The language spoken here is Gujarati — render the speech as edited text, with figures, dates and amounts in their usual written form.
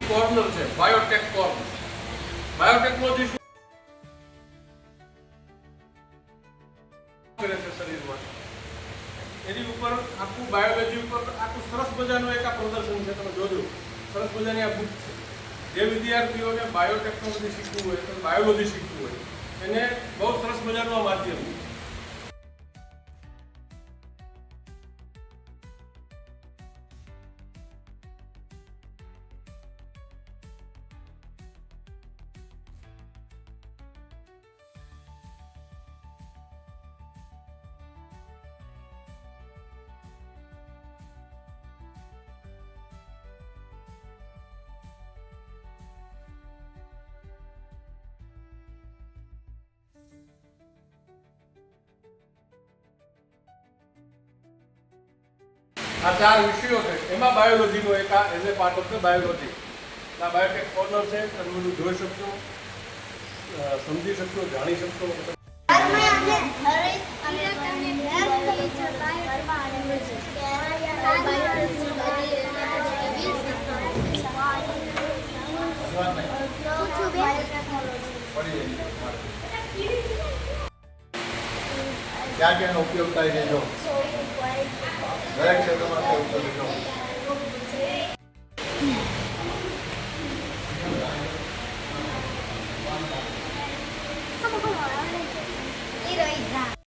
કોર્નર છે બાયોટેક કોર્નર. બાયોટેકનોલોજી શું કરે છે શરીરમાં એની ઉપર આખું બાયોલોજી ઉપર આખું સરસ મજાનું એક આ પ્રદર્શન છે. તમે જોજો સરસ મજાની આ બુક છે. જે વિદ્યાર્થીઓને બાયોટેકનોલોજી શીખવું હોય તો બાયોલોજી શીખવું હોય એને બહુ સરસ મજાનું આ માધ્યમ છે. આ 4 વિષયો છે એમાં બાયોલોજીનો એક આ as a part of the biology આ બાયોટેક કોર્નર છે. તમે બધું જોઈ શકશો, સમજી શકશો, જાણી શકશો. क्या क्या उपयोग થાય છે જો દરેક ક્ષેત્રમાં ઉપયોગ